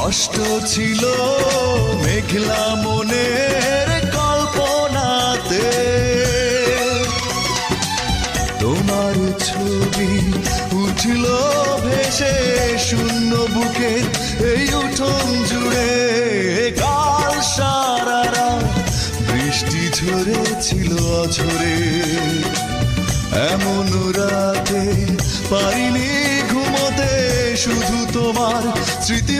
কষ্ট ছিল মেঘলা মনের কল্পনাতে, তোমার ছবি উঠল ভেসে শূন্য বুকে এই উঠোন জুড়ে। কাল সারা রাত বৃষ্টি ঝরেছিল অঝরে, এমন রাতে পারিনি ঘুমোতে, শুধু তোমার স্মৃতি